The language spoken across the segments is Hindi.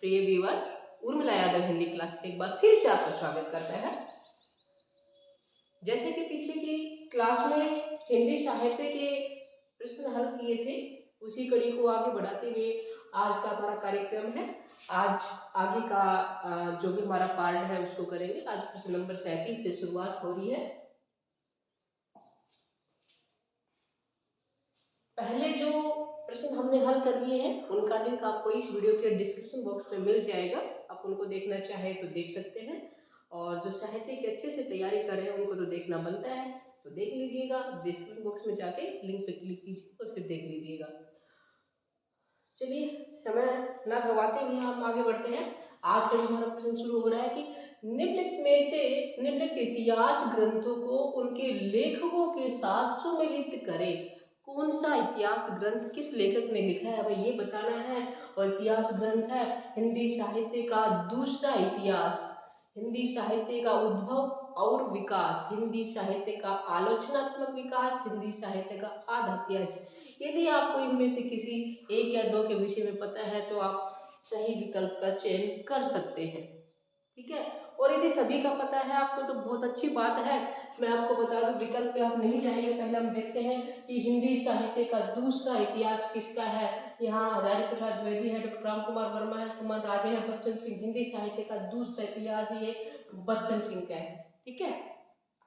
प्रिय व्यूअर्स, उर्मिला यादव हिंदी क्लास से एक बार फिर से आपका स्वागत करते हैं। जैसे कि पीछे की क्लास में हिंदी साहित्य के प्रश्न हल किए थे, उसी कड़ी को आगे बढ़ाते हुए आज का हमारा कार्यक्रम है। आज आगे का जो भी हमारा पार्ट है उसको करेंगे। आज प्रश्न नंबर 37 से शुरुआत हो रही है। पहले जो प्रश्न हमने हल कर लिए हैं उनका लिंक आपको इस वीडियो के डिस्क्रिप्शन बॉक्स में मिल जाएगा। आप उनको देखना चाहे तो देख सकते हैं, और जो साहित्य की अच्छे से तैयारी कर रहे हैं उनको तो देखना बनता है, तो देख लीजिएगा। डिस्क्रिप्शन बॉक्स में जाके लिंक पे क्लिक कीजिए और फिर देख लीजिएगा। चलिए समय ना गवाते हुए हम आगे बढ़ते हैं। आज का जो हमारा प्रश्न शुरू हो रहा है कि निम्नलिखित इतिहास ग्रंथों को उनके लेखकों के साथ सुमेलित करें। कौन सा इतिहास ग्रंथ किस लेखक ने लिखा है, हमें ये बताना है। और इतिहास ग्रंथ है हिंदी साहित्य का दूसरा इतिहास, हिंदी साहित्य का उद्भव और विकास, हिंदी साहित्य का आलोचनात्मक विकास, हिंदी साहित्य का आधा इतिहास। यदि आपको इनमें से किसी एक या दो के विषय में पता है तो आप सही विकल्प का चयन कर सकते हैं, ठीक है। और यदि सभी का पता है आपको तो बहुत अच्छी बात है। मैं आपको बता दूं, विकल्प पे आप नहीं जाएंगे। पहले हम देखते हैं कि हिंदी साहित्य का दूसरा इतिहास किसका है। यहाँ हजारी प्रसाद द्विवेदी है, डॉक्टर राम कुमार वर्मा है, सुमन राजे है, बच्चन सिंह। हिंदी साहित्य का दूसरा इतिहास ये बच्चन सिंह का है, ठीक है।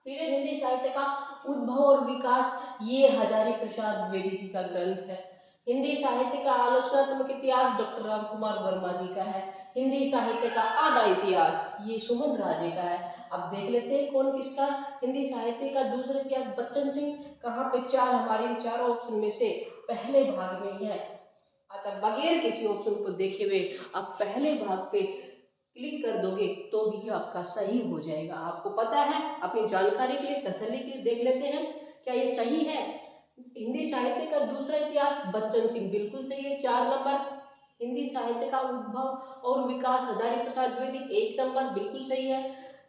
फिर हिंदी साहित्य का उद्भव और विकास, ये हजारी प्रसाद द्विवेदी जी का ग्रंथ है। हिंदी साहित्य का आलोचनात्मक इतिहास डॉक्टर राम कुमार वर्मा जी का है। हिंदी साहित्य का आधा इतिहास ये सुमन राजे का है। अब देख लेते हैं कौन किसका। हिंदी साहित्य का दूसरा इतिहास बच्चन सिंह, कहाँ पे चार, हमारे इन चारों ऑप्शन में से पहले भाग में ही है। अतः बगैर किसी ऑप्शन को देखे हुए आप पहले भाग पे क्लिक कर दोगे तो भी आपका सही हो जाएगा। आपको पता है, अपनी जानकारी के लिए, तसल्ली के लिए देख लेते हैं क्या ये सही है। हिंदी साहित्य का दूसरा इतिहास बच्चन सिंह बिल्कुल सही है, 4 नंबर। हिंदी साहित्य का उद्भव और विकास हजारी प्रसाद द्विवेदी 1 नंबर, बिल्कुल सही है।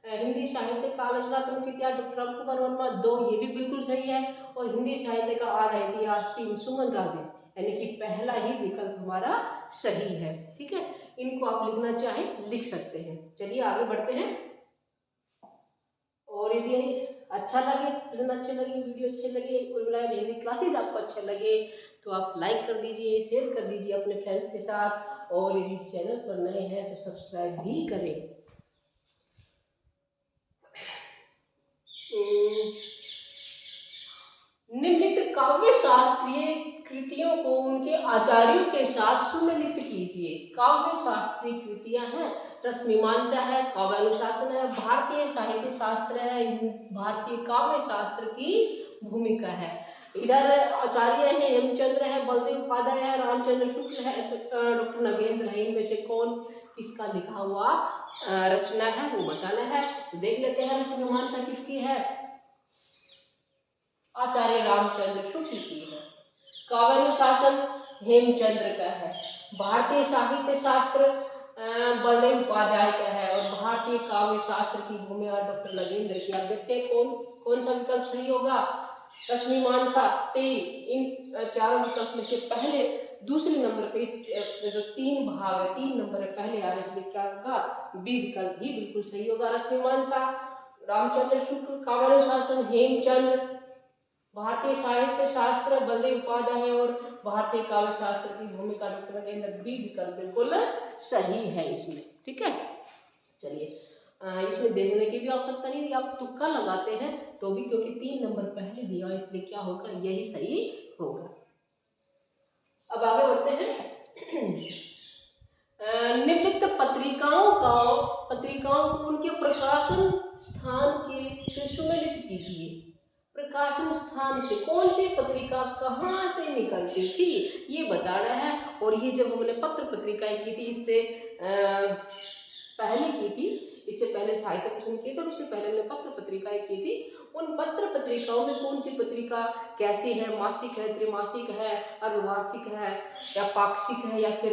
हिंदी साहित्य का आलोचनात्मक इतिहास डॉक्टर राम कुमार वर्मा 2, ये भी बिल्कुल सही है। और हिंदी साहित्य का आधा इतिहास 3, सुमन राजे, यानी कि पहला ही विकल्प हमारा सही है, ठीक है। इनको आप लिखना चाहें लिख सकते हैं। चलिए आगे बढ़ते हैं। और यदि अच्छा लगे, प्रश्न अच्छे लगे, वीडियो अच्छे लगे, उर्मिला हिंदी क्लासेस आपको अच्छे लगे तो आप लाइक कर दीजिए, शेयर कर दीजिए अपने फ्रेंड्स के साथ, और यदि चैनल पर नए हैं तो सब्सक्राइब भी करें। निम्नलिखित काव्य शास्त्रीय कृतियों को उनके आचार्यों के साथ सुमेलित कीजिए। काव्य शास्त्रीय कृतियां हैं, रसमीमांसा है, काव्य अनुशासन है, भारतीय साहित्य शास्त्र है, भारतीय काव्य शास्त्र की भूमिका है। इधर आचार्य है हेमचंद्र है, बलदेव उपाध्याय है, रामचंद्र शुक्ल है, डॉक्टर नगेंद्र है। इनमें से कौन किसका लिखा हुआ रचना है वो बताना है। तो देख लेते हैं रसमीमांसा किसकी है, आचार्य रामचंद्र शुक्ल की है। काव्यानुशासन हेमचंद्र का है। भारतीय साहित्य शास्त्र बलदेव उपाध्याय का है। और भारतीय काव्य शास्त्र की भूमिका डॉक्टर नगेंद्र की। अब देखते हैं कौन सा विकल्प सही होगा। रश्मिमांसा 3, इन चारों विकल्प में से पहले दूसरे नंबर पे जो 3 भाग है, 3 नंबर है पहले आ रहे, इसमें क्या होगा, बी विकल्प ही बिल्कुल सही होगा। रश्मिमांसा, रामचंद्र शुक्ल, काव्यानुशासन हेमचंद्र, भारतीय साहित्य शास्त्र बलदेव उपाध्याय और भारतीय काव्य शास्त्र की भूमिका डॉक्टर नगेंद्र, बी विकल्प बिल्कुल सही है इसमें, ठीक है। चलिए इसमें देखने की भी आवश्यकता नहीं, आप तुक्का लगाते हैं तो भी, क्योंकि 3 नंबर पहले दिया इसलिए क्या होगा, यही सही होगा। अब आगे बढ़ते हैं। निम्नलिखित पत्रिकाओं को उनके प्रकाशन स्थान के से सुमेलित कीजिए। प्रकाशन स्थान से कौन सी पत्रिका कहाँ से निकलती थी ये बताना है। और ये जब हमने पत्र पत्रिकाएं की थी, इससे पहले की थी, इससे पहले साहित्य प्रश्न किए थे, उससे पहले हमने पत्र पत्रिकाएं की थी। उन पत्र पत्रिकाओं में कौन सी पत्रिका कैसी है, मासिक है, त्रैमासिक है, अर्धवार्षिक है, या पाक्षिक है, या फिर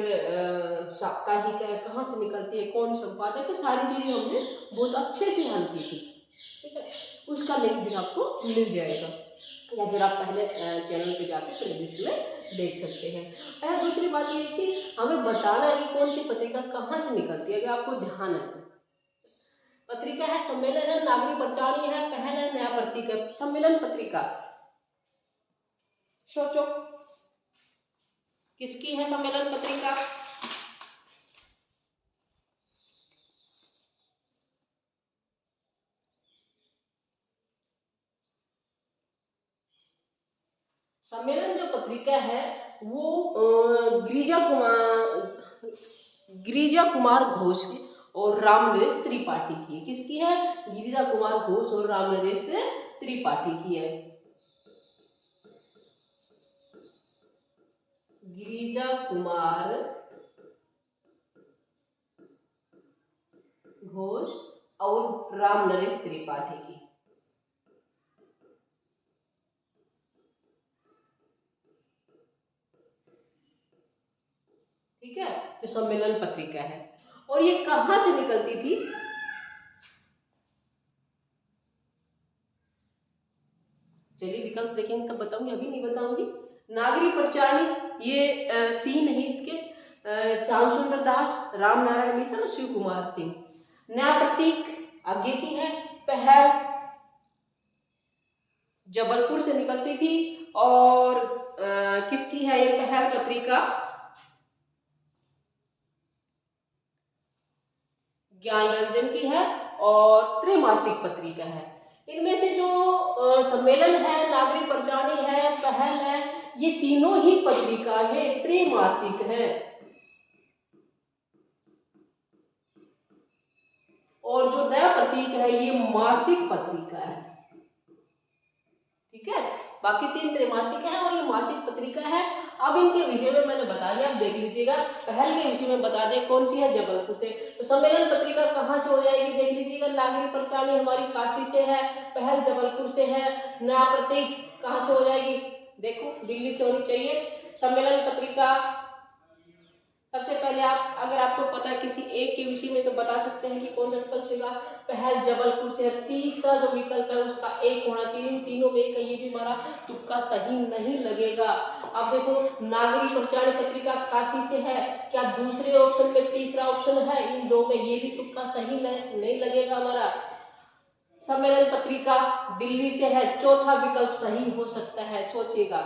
साप्ताहिक है, कहाँ से निकलती है, कौन संपादक है, सारी चीजें हमने बहुत अच्छे से हल की थी, ठीक है। उसका लिंक भी आपको मिल जाएगा। या फिर आप पहले चैनल पे जाके प्लेलिस्ट में देख सकते हैं। दूसरी बात ये है कि हमें बताना है कि कौन सी पत्रिका कहाँ से निकलती है। अगर आपको ध्यान है, पत्रिका है सम्मेलन है, नागरिक प्रचारणी है, पहल है, नया प्रतीक है। सम्मेलन पत्रिका सोचो किसकी है सम्मेलन पत्रिका? सम्मेलन जो पत्रिका है वो गिरिजा कुमार घोष और रामनरेश त्रिपाठी की है। किसकी है? गिरिजा कुमार घोष और रामनरेश त्रिपाठी की है। गिरिजा कुमार घोष और रामनरेश त्रिपाठी की। ठीक है, तो सम्मेलन पत्रिका है। और ये कहां से निकलती थी? चलिए विकल्प देखेंगे तब बताऊंगी, अभी नहीं बताऊंगी। नागरिक प्रचारणी ये 3 है इसके, श्याम सुंदर दास, राम नारायण मिशन और शिव कुमार सिंह। नया प्रतीक आगे की है। पहल जबलपुर से निकलती थी। और किसकी है ये पहल पत्रिका? ज्ञान रंजन की है और त्रैमासिक पत्रिका है। इनमें से जो सम्मेलन है, नागरिक प्रचारणी है, पहल है, ये तीनों ही पत्रिका है त्रैमासिक है। और जो नया प्रतीक है ये मासिक पत्रिका है। ठीक है, बाकी 3 त्रैमासिक है और ये मासिक पत्रिका है। अब इनके विषय में मैंने बता दिया, आप देख लीजिएगा। पहल के विषय में बता दें कौन सी है, जबलपुर से। तो सम्मेलन पत्रिका कहाँ से हो जाएगी देख लीजिएगा। नागरिक प्रचारणी हमारी काशी से है, पहल जबलपुर से है, नया प्रतीक कहाँ से हो जाएगी? देखो दिल्ली से होनी चाहिए। सम्मेलन पत्रिका सबसे पहले आप, अगर आपको पता है किसी एक के विषय में तो बता सकते हैं कि कौन सा विकल्प होगा। पहल जबलपुर से है। तीसरा जो विकल्प है उसका एक होना चाहिए। इन तीनों में एक है, ये भी हमारा तुक्का सही नहीं लगेगा। अब देखो नागरिक प्रचारणी पत्रिका काशी से है, क्या दूसरे ऑप्शन में तीसरा ऑप्शन है? इन 2 में ये भी तुक्का सही नहीं लगेगा हमारा। सम्मेलन पत्रिका दिल्ली से है, चौथा विकल्प सही हो सकता है, सोचिएगा।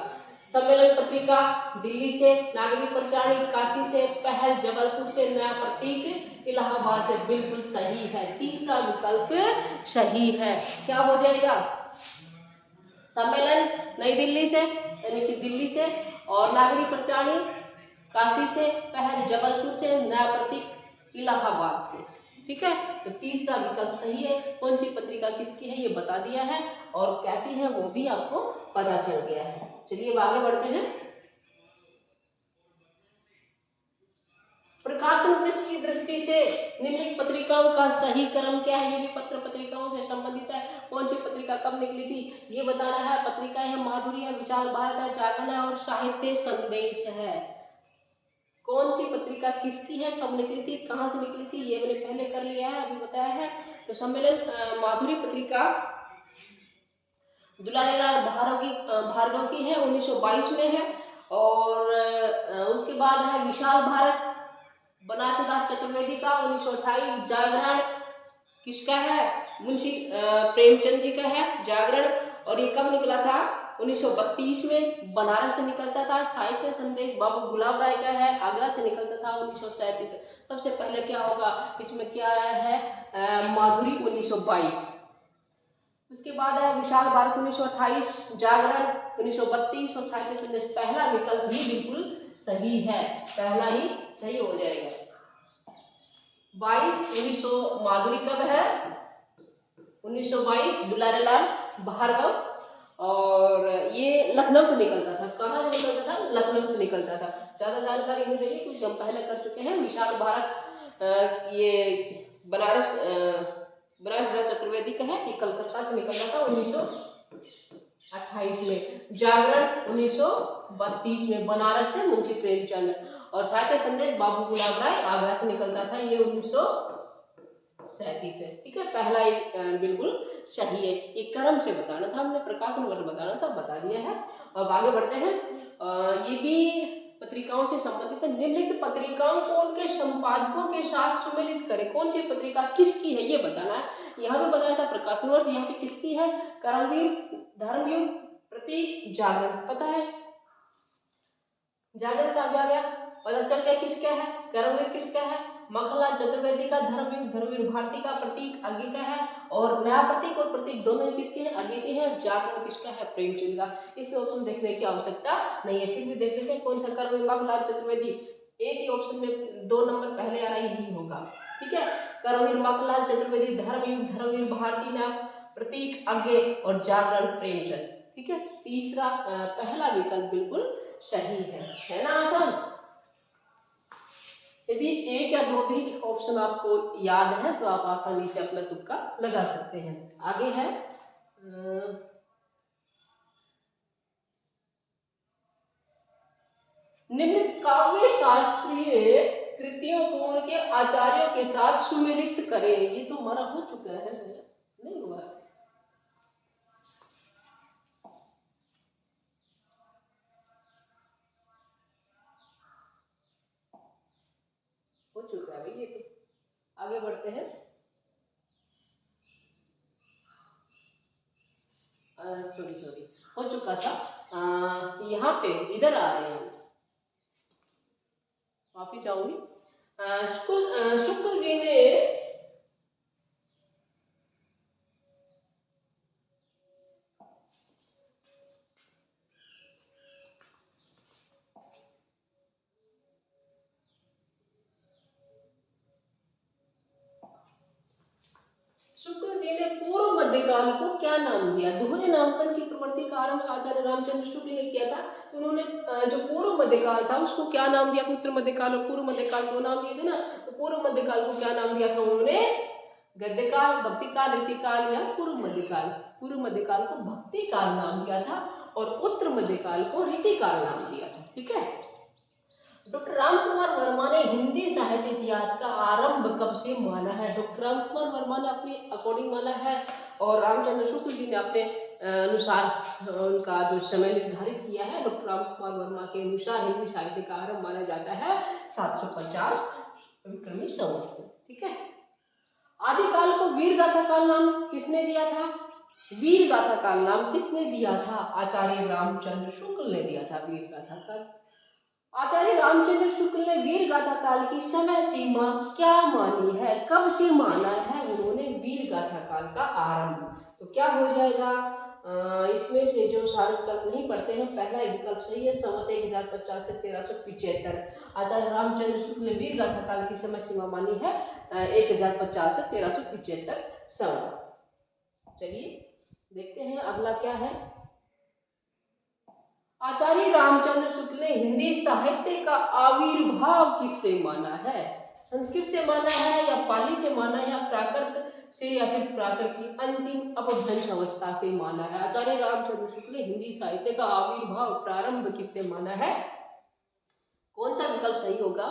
सम्मेलन पत्रिका दिल्ली से, नागरिक प्रचारणी काशी से, पहल जबलपुर से, नया प्रतीक इलाहाबाद से। बिल्कुल सही है, तीसरा विकल्प सही है। क्या हो जाएगा? सम्मेलन नई दिल्ली से यानी कि दिल्ली से, और नागरिक प्रचारणी काशी से, पहल जबलपुर से, नया प्रतीक इलाहाबाद से। ठीक है, तो तीसरा विकल्प सही है। कौन सी पत्रिका किसकी है ये बता दिया है, और कैसी है वो भी आपको पता चल गया है। चलिए अब आगे बढ़ते हैं। प्रकाशन पृष्ठ की दृष्टि से निम्नलिखित पत्रिकाओं का सही क्रम क्या है? ये भी पत्र पत्रिकाओं से संबंधित है। कौन सी पत्रिका कब निकली थी ये बताना है। पत्रिकाएं है माधुरी है, विशाल भारत है, जागरण है और साहित्य संदेश है। कौन सी पत्रिका किसकी है, कब निकली थी, कहाँ से निकली थी, ये मैंने पहले कर लिया है, अभी बताया है। तो सम्मेलन माधुरी पत्रिका दुलारीलाल भार्गव की है, 1922 में है। और उसके बाद है विशाल भारत, बनारस दास चतुर्वेदी का, 1928। जागरण किसका है? मुंशी प्रेमचंद जी का है जागरण। और ये कब निकला था? 1932 में बनारस से निकलता था। साहित्य संदेश बाबू गुलाब राय का है, आगरा से निकलता था 1937। सबसे पहले क्या होगा इसमें, क्या है? माधुरी 1922। उसके बाद है विशाल भारत 1928, जागरण 1932 और साहित्य संदेश। पहला विकल्प भी बिल्कुल सही है, पहला ही सही हो जाएगा। 1900 माधुरी कब है? 1922 दुलारीलाल भार्गव। और ये लखनऊ से निकलता था। कहाँ से निकलता था? लखनऊ से निकलता था। ज्यादा जानकारी नहीं देगी क्योंकि हम पहले कर चुके हैं। विशाल भारत ये बनारस दास चतुर्वेदी का है, ये कलकत्ता से निकलता था 1928 में। जागरण 1932 में, बनारस से मुंशी प्रेमचंद। और साहित्य संदेश बाबू गुलाब राय, आगरा से निकलता था, ये 1937 37 है। ठीक है, पहला एक बिल्कुल सही है। ये क्रम से बताना था हमने, प्रकाशन वर्ष बताना था, बता दिया है। अब आगे बढ़ते हैं। ये भी पत्रिकाओं से संबंधित है। निम्नलिखित पत्रिकाओं को उनके संपादकों के साथ सुमेलित करें। कौन सी पत्रिका किसकी है ये बताना है। यहाँ पे बताया था प्रकाशन वर्ष, यहाँ पे किसकी है, कर्मवीर, धर्मयुग, प्रतीक, जागरण। पता है जागरण का आगे आ गया, पता चल गया किसका है, कर्मवीर किसका है, मखनलाल चतुर्वेदी का, धर्मयुग धर्मवीर भारती का, प्रतीक आगे का है, और नया प्रतीक और प्रतीक दोनों किसके हैं, आगे के हैं। जागरण किसका है, प्रेमचंद का। इसमें ऑप्शन देखने की आवश्यकता नहीं है, फिर भी देख लेते हैं कौन सा कर्मवीर मखनलाल चतुर्वेदी। एक ही ऑप्शन में 2 नंबर पहले आ रहा है, यही होगा। ठीक है, कर्मवीर मखनलाल चतुर्वेदी, धर्मयुग धर्मवीर भारती, नया प्रतीक आगे, और जागरण प्रेमचंद। ठीक है, तीसरा पहला विकल्प बिल्कुल सही है ना आसान। यदि एक या दो भी ऑप्शन आपको याद है तो आप आसानी से अपना तुक्का लगा सकते हैं। आगे है निम्न काव्य शास्त्रीय कृतियों को उनके आचार्यों के साथ सुमेलित करें। ये तो हमारा हो चुका है, नहीं हुआ है, हो चुका है भाई ये तो। आगे बढ़ते हैं। सॉरी हो चुका था। यहाँ पे इधर आ रहे हैं, माफी चाहूंगी। शुक्ल जी ने पूर्व मध्यकाल को क्या नाम दिया। दोहरे नामकरण की प्रवृत्ति का आरंभ आचार्य रामचंद्र शुक्ल ने किया था। उन्होंने जो पूर्व मध्यकाल था उसको क्या नाम दिया था, उत्तर मध्यकाल और पूर्व मध्यकाल को नाम दिए थे ना, तो पूर्व मध्यकाल को क्या नाम दिया था उन्होंने, गद्यकाल, भक्तिकाल, रीतिकाल या पूर्व मध्यकाल। पूर्व मध्यकाल को भक्तिकाल नाम दिया था और उत्तर मध्यकाल को रीतिकाल नाम दिया था। ठीक है, डॉक्टर रामकुमार वर्मा ने हिंदी साहित्य इतिहास का आरंभ कब से माना है। डॉक्टर रामकुमार वर्मा ने अपने अकॉर्डिंग माना है और रामचंद्र शुक्ल जी ने अपने अनुसार उनका जो समय निर्धारित किया है। डॉक्टर रामकुमार वर्मा के अनुसार हिंदी साहित्य का आरंभ माना जाता है 750 विक्रमी संवत से। ठीक है, आदिकाल को वीर गाथा काल नाम किसने दिया था, वीर गाथा काल नाम किसने दिया था, आचार्य रामचंद्र शुक्ल ने दिया था वीर गाथा काल। आचार्य रामचंद्र शुक्ल ने वीर गाथा काल की समय सीमा क्या मानी है, कब से माना है उन्होंने वीर गाथा काल का आरंभ। तो क्या हो जाएगा, इसमें से जो सारे विकल्प नहीं पढ़ते हैं, पहला विकल्प सही है, संवत 1050 से 1375। आचार्य रामचंद्र शुक्ल ने वीर गाथा काल की समय सीमा मानी है 1050 से 1375 संवत। चलिए देखते हैं अगला क्या है। आचार्य रामचंद्र शुक्ल ने हिंदी साहित्य का आविर्भाव किससे माना है, संस्कृत से माना है या पाली से माना है या प्राकृत से या फिर प्राकृत की अंतिम अपभ्रंश अवस्था से माना है। आचार्य रामचंद्र शुक्ल ने हिंदी साहित्य का आविर्भाव प्रारंभ किससे माना है, कौन सा विकल्प सही होगा,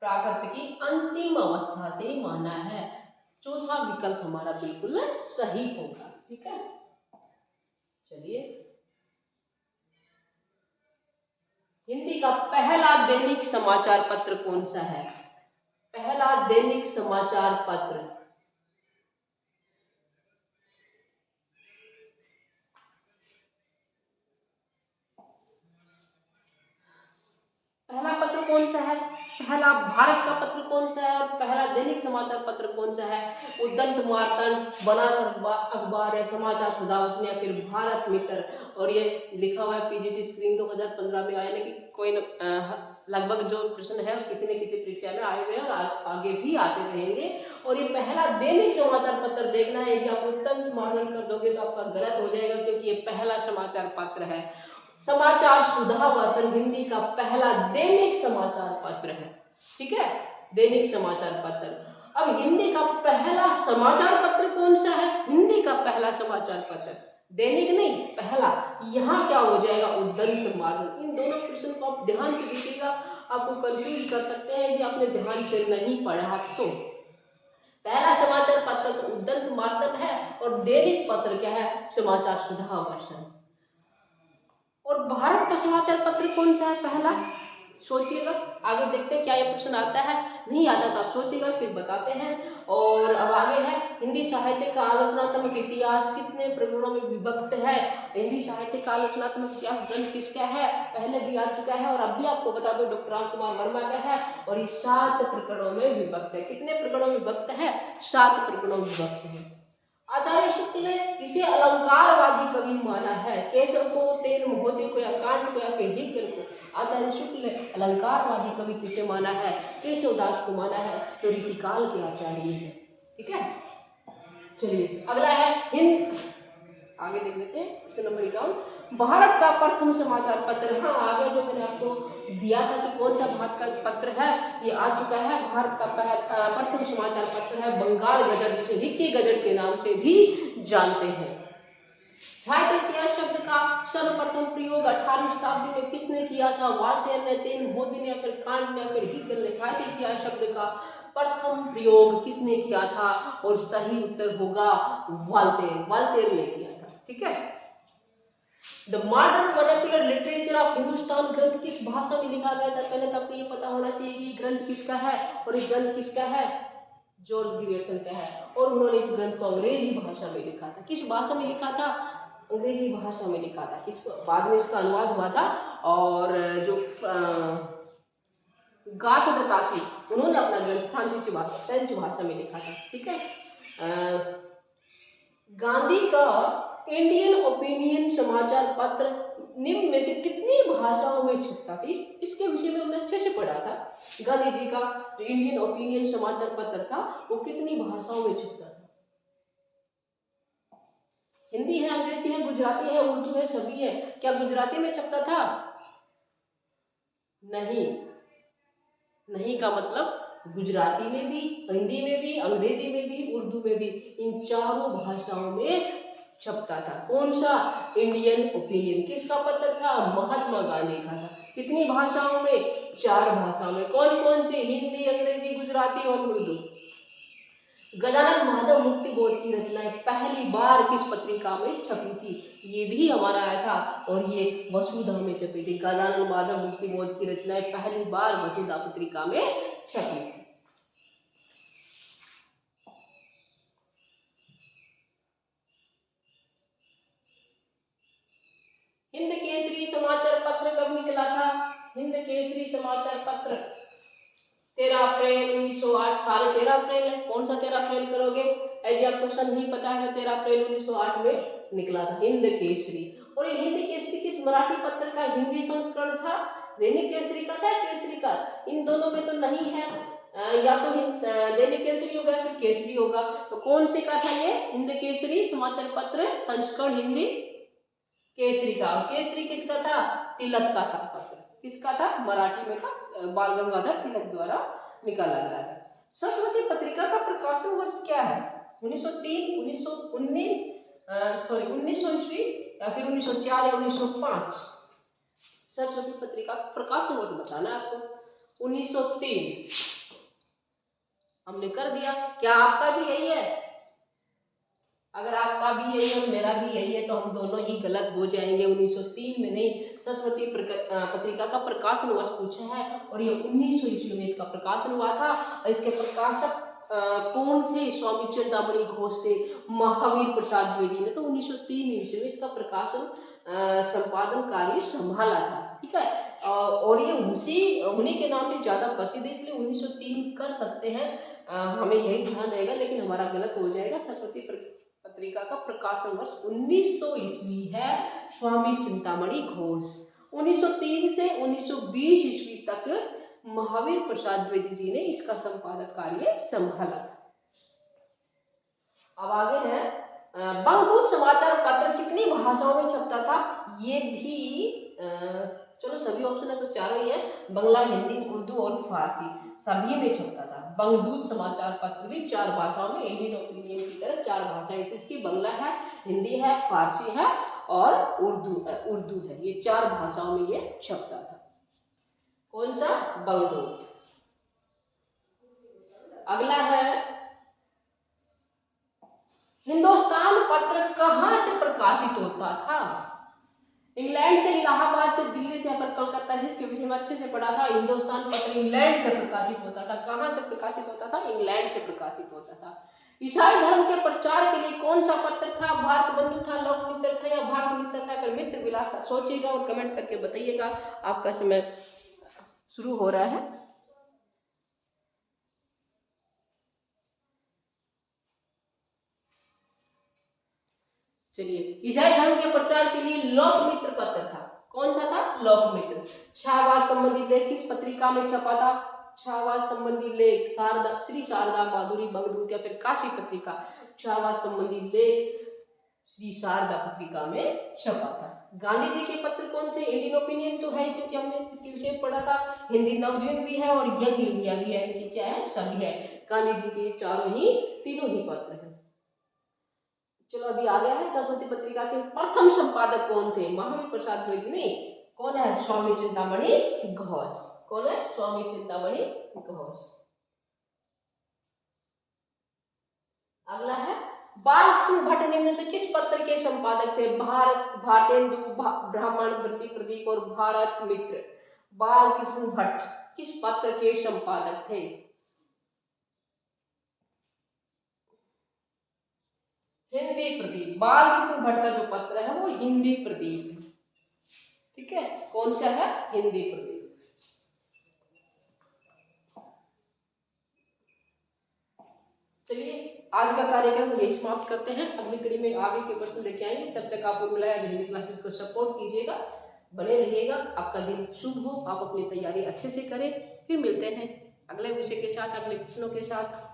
प्राकृत की अंतिम अवस्था से माना है। चौथा विकल्प हमारा बिल्कुल सही होगा। ठीक है, चलिए हिंदी का पहला दैनिक समाचार पत्र कौन सा है, पहला दैनिक समाचार पत्र, पहला पत्र कौन सा है, पहला भारत का पत्र कौन सा है और पहला दैनिक समाचार पत्र कौन सा है। उद्दंत मार्तंड, बनारस अखबार है, समाचार सुधार या फिर भारत मित्र। और ये लिखा हुआ है पीजीटी स्क्रीन 2015 में आया, कि कोई लगभग जो प्रश्न है किसी न किसी परीक्षा में आए हुए हैं और आगे भी आते रहेंगे। और ये पहला दैनिक समाचार पत्र देखना है, यदि आप उद्दंत मार्तंड कर दोगे तो आपका गलत हो जाएगा, क्योंकि ये पहला समाचार पत्र है। समाचार सुधा वाचन हिंदी का पहला दैनिक समाचार पत्र है। ठीक है, दैनिक समाचार पत्र। अब हिंदी का पहला समाचार पत्र कौन सा है, हिंदी का पहला समाचार पत्र दैनिक नहीं, पहला यहाँ क्या हो जाएगा, उद्दंत मार्दन। इन दोनों प्रश्न को आप ध्यान से देखिएगा, आपको कंफ्यूज कर सकते हैं यदि आपने ध्यान से नहीं पढ़ा तो। पहला समाचार पत्र तो उद्दंत मार्दन है और दैनिक पत्र क्या है, समाचार सुधा वर्षन। और भारत का समाचार पत्र कौन सा है पहला, सोचिएगा। आगे देखते हैं क्या ये प्रश्न आता है, नहीं आता तो आप सोचिएगा फिर बताते हैं। और अब आगे है, हिंदी साहित्य का आलोचनात्मक इतिहास कितने प्रकरणों में विभक्त है। हिंदी साहित्य का आलोचनात्मक इतिहास ग्रंथ किसका है, पहले भी आ चुका है और अब भी आपको बता दो डॉक्टर राम कुमार वर्मा का है और ये 7 प्रकरणों में विभक्त है। कितने प्रकरणों में विभक्त है, 7 प्रकरणों में विभक्त है। आचार्य शुक्ल ने किसे अलंकारवादी कवि माना है, केशव को, तेन मोहते को या कांट को या फिर हिग्गन को। आचार्य शुक्ल ने अलंकारवादी कवि किसे माना है, केशवदास को माना है जो रीतिकाल के आचार्य हैं। ठीक है, चलिए अगला है हिंद, आगे देख लेते हैं क्वेश्चन नंबर 51। भारत का प्रथम समाचार पत्र, हाँ आगे जो मैंने आपको दिया था कि कौन सा भारत का पत्र है, ये आ चुका है। भारत का प्रथम समाचार पत्र है बंगाल गजट, जिसे विक्की गजट के नाम से भी जानते हैं। साहित्य इतिहास शब्द का सर्वप्रथम प्रयोग 18वीं शताब्दी में किसने किया था, वाल्टेयर ने, तेन मोदी ने या फिर कांट ने या फिर हिगल ने। साहित्य इतिहास शब्द का प्रथम प्रयोग किसने किया था, और सही उत्तर होगा वाल्टेयर, वाल्टेयर ने किया था। ठीक है, the modern vernacular literature of Hindustan ग्रंथ किस भाषा में लिखा गया था। पहले तो आपको ये पता होना चाहिए कि ग्रंथ किसका है, और ये ग्रंथ किसका है, जॉर्ज ग्रियर्सन का है। और उन्होंने इस ग्रंथ को अंग्रेजी भाषा में लिखा था। किस भाषा में लिखा था, अंग्रेजी भाषा में लिखा था। इस बाद में इसका अनुवाद हुआ था और जो गार्थ दत्तासी उन्होंने अपना ग्रंथ फ्रांसीसी भाषा, फ्रेंच भाषा में लिखा था। ठीक है, गांधी का इंडियन ओपिनियन समाचार पत्र निम्न में से कितनी भाषाओं में छपता था, इसके विषय में हमने अच्छे से पढ़ा था। गांधी जी का जो इंडियन ओपिनियन समाचार पत्र था वो कितनी भाषाओं में छपता था, हिंदी है, अंग्रेजी है, गुजराती है, उर्दू है, सभी है। क्या गुजराती में छपता था, नहीं, नहीं का मतलब गुजराती में भी, हिंदी में भी, अंग्रेजी में भी, उर्दू में भी, इन चारों भाषाओं में छपता था। कौन सा, इंडियन ओपिनियन। किसका पत्र था, महात्मा गांधी का था। कितनी भाषाओं में, 4 भाषाओं में। कौन कौन सी, हिंदी, अंग्रेजी, गुजराती और उर्दू। गजानन माधव मुक्ति बोध की रचनाएं पहली बार किस पत्रिका में छपी थी, ये भी हमारा आया था और ये वसुधा में छपी थी। गजानन माधव मुक्ति बोध की रचनाएं पहली बार वसुधा पत्रिका में छपी थी। हिंद केसरी समाचार पत्र कब निकला था, हिंद केसरी समाचार पत्र 13 अप्रैल 1908, सारे 13 अप्रैल है। कौन सा 13 अप्रैल करोगे, यदि आप क्वेश्चन नहीं पता है, 13 अप्रैल 1908 में निकला था हिंद केसरी। और ये हिंद केसरी किस मराठी पत्र का हिंदी संस्करण था, दैनिक केसरी का था, केसरी का, इन दोनों में तो नहीं है, या तो दैनिक केसरी होगा फिर केसरी होगा। तो कौन से का था ये, हिंद केसरी समाचार पत्र संस्करण हिंदी केसरी का। केसरी किसका था, तिलक का था पत्र, किसका था, मराठी में था, बाल गंगाधर तिलक द्वारा निकाला गया था। सरस्वती पत्रिका का प्रकाशन वर्ष क्या है, 1903, 1919, 1900 ईस्वी या फिर 1904 या 1905। सरस्वती पत्रिका का प्रकाशन वर्ष बताना है आपको, 1903 हमने कर दिया। क्या आपका भी यही है, अगर आपका भी यही है और मेरा भी यही है तो हम दोनों ही गलत हो जाएंगे। 1903 में नहीं, सरस्वती पत्रिका का प्रकाशन वर्ष पूछा है और ये 1900 ईस्वी में इसका प्रकाशन हुआ था। और इसके प्रकाशक कौन थे, स्वामी चिंतामणि घोष थे। महावीर प्रसाद द्विवेदी ने तो 1903 ईस्वी में इसका प्रकाशन संपादन कार्य संभाला था। ठीक है, और ये उन्हीं के नाम से ज्यादा प्रसिद्ध है, इसलिए 1903 कर सकते हैं, हमें यही ध्यान रहेगा, लेकिन हमारा गलत हो जाएगा। सरस्वती पत्रिका का प्रकाशन वर्ष 1900 ईस्वी है, स्वामी चिंतामणि घोष। 1903 से 1920 ईस्वी तक महावीर प्रसाद द्विवेदी जी ने इसका संपादक कार्य संभाला था। अब आगे है, बंगदूत समाचार पत्र कितनी भाषाओं में छपता था, ये भी चलो सभी ऑप्शन है तो चारों ही है, बंगला, हिंदी, उर्दू और फारसी, सभी में छपता था। बंगदूत समाचार पत्र भी 4 भाषाओं में, इंडियन ओपिनियन की तरह 4 भाषाएं थी इसकी, बंगला है, हिंदी है, फारसी है और उर्दू है। ये 4 भाषाओं में ये छपता था। कौन सा? बगदूत। अगला है हिंदुस्तान पत्र कहाँ से प्रकाशित होता था? इंग्लैंड से, इलाहाबाद से, दिल्ली से, पर कलकत्ता से। इसके विषय में अच्छे से पढ़ा था। हिंदुस्तान पत्र इंग्लैंड से प्रकाशित होता था। कहाँ से प्रकाशित होता था? इंग्लैंड से प्रकाशित होता था। ईसाई धर्म के प्रचार के लिए कौन सा पत्र था? भारत बंधु था, लोक मित्र था या भारत मित्र था, फिर मित्र विलास था? सोचिएगा और कमेंट करके बताइएगा। आपका समय शुरू हो रहा है। चलिए, ईसाई धर्म के प्रचार के लिए लोक मित्र पत्र था। कौन सा था? लोक मित्र। शाहबाद संबंधी लेख किस पत्रिका में छपा था? शाहबाद संबंधी लेख शारदा, श्री शारदा माधुरी बगदूत या फिर काशी पत्रिका। शाहबाद संबंधी लेख श्री शारदा पत्रिका में छपा था। गांधी जी के पत्र कौन से? इंडियन ओपिनियन तो है, क्योंकि हमने इसके विषय पढ़ा था। हिंदी नवजीवन भी है और यंग इंडिया भी है। इनकी क्या है? सभी है। गांधी जी के तीनों ही पत्र हैं। चलो, अभी आ गया है सरस्वती पत्रिका के प्रथम संपादक कौन थे? महावीर प्रसाद द्विवेदी नहीं, कौन है? स्वामी चिंतामणि घोष। कौन है? स्वामी चिंतामणि घोष। अगला है बालकृष्ण भट्ट निम्न से किस पत्र के संपादक थे? भारत, भारतेंदु, ब्राह्मण, वृत्ति प्रदीप और भारत मित्र। बालकृष्ण भट्ट किस पत्र के संपादक थे? हिंदी प्रदीप। बालकृष्ण भट्ट का जो पत्र है वो हिंदी प्रदीप है। ठीक है, कौन सा है? हिंदी प्रदीप। चलिए, आज का कार्यक्रम यही समाप्त करते हैं। अगली कड़ी में आगे के प्रश्न लेके आएंगे। तब तक आप उर्मिला हिंदी क्लासेस को सपोर्ट कीजिएगा, बने रहिएगा। आपका दिन शुभ हो, आप अपनी तैयारी अच्छे से करें। फिर मिलते हैं अगले विषय के साथ, अगले प्रश्नों के साथ।